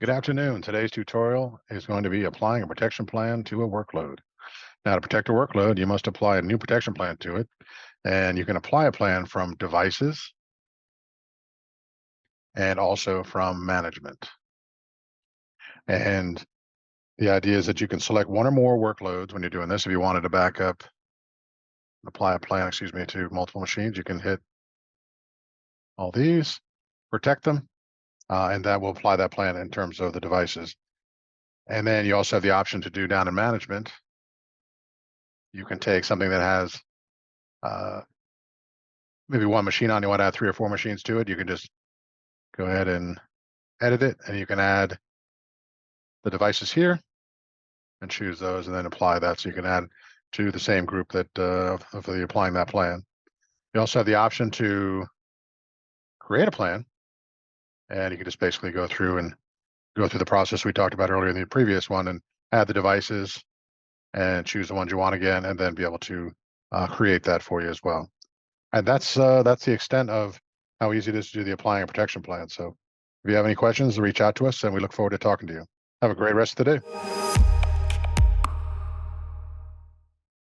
Good afternoon. Today's tutorial is going to be applying a protection plan to a workload. Now, to protect a workload, you must apply a new protection plan to it, and you can apply a plan from devices and also from management. And the idea is that you can select one or more workloads when you're doing this. If you wanted to back up, apply a plan, to multiple machines, you can hit all these, protect them, and that will apply that plan in terms of the devices. And then you also have the option to do down in management. You can take something that has uh, maybe one machine on, you want to add 3 or 4 machines to it, you can just go ahead and edit it, and you can add the devices here and choose those and then apply that. So you can add to the same group that of the applying that plan. You also have the option to create a plan, and you can just basically go through the process we talked about earlier in the previous one and add the devices and choose the ones you want again, and then be able to create that for you as well. And that's the extent of how easy it is to do the applying a protection plan. So if you have any questions, reach out to us, and we look forward to talking to you. Have a great rest of the day.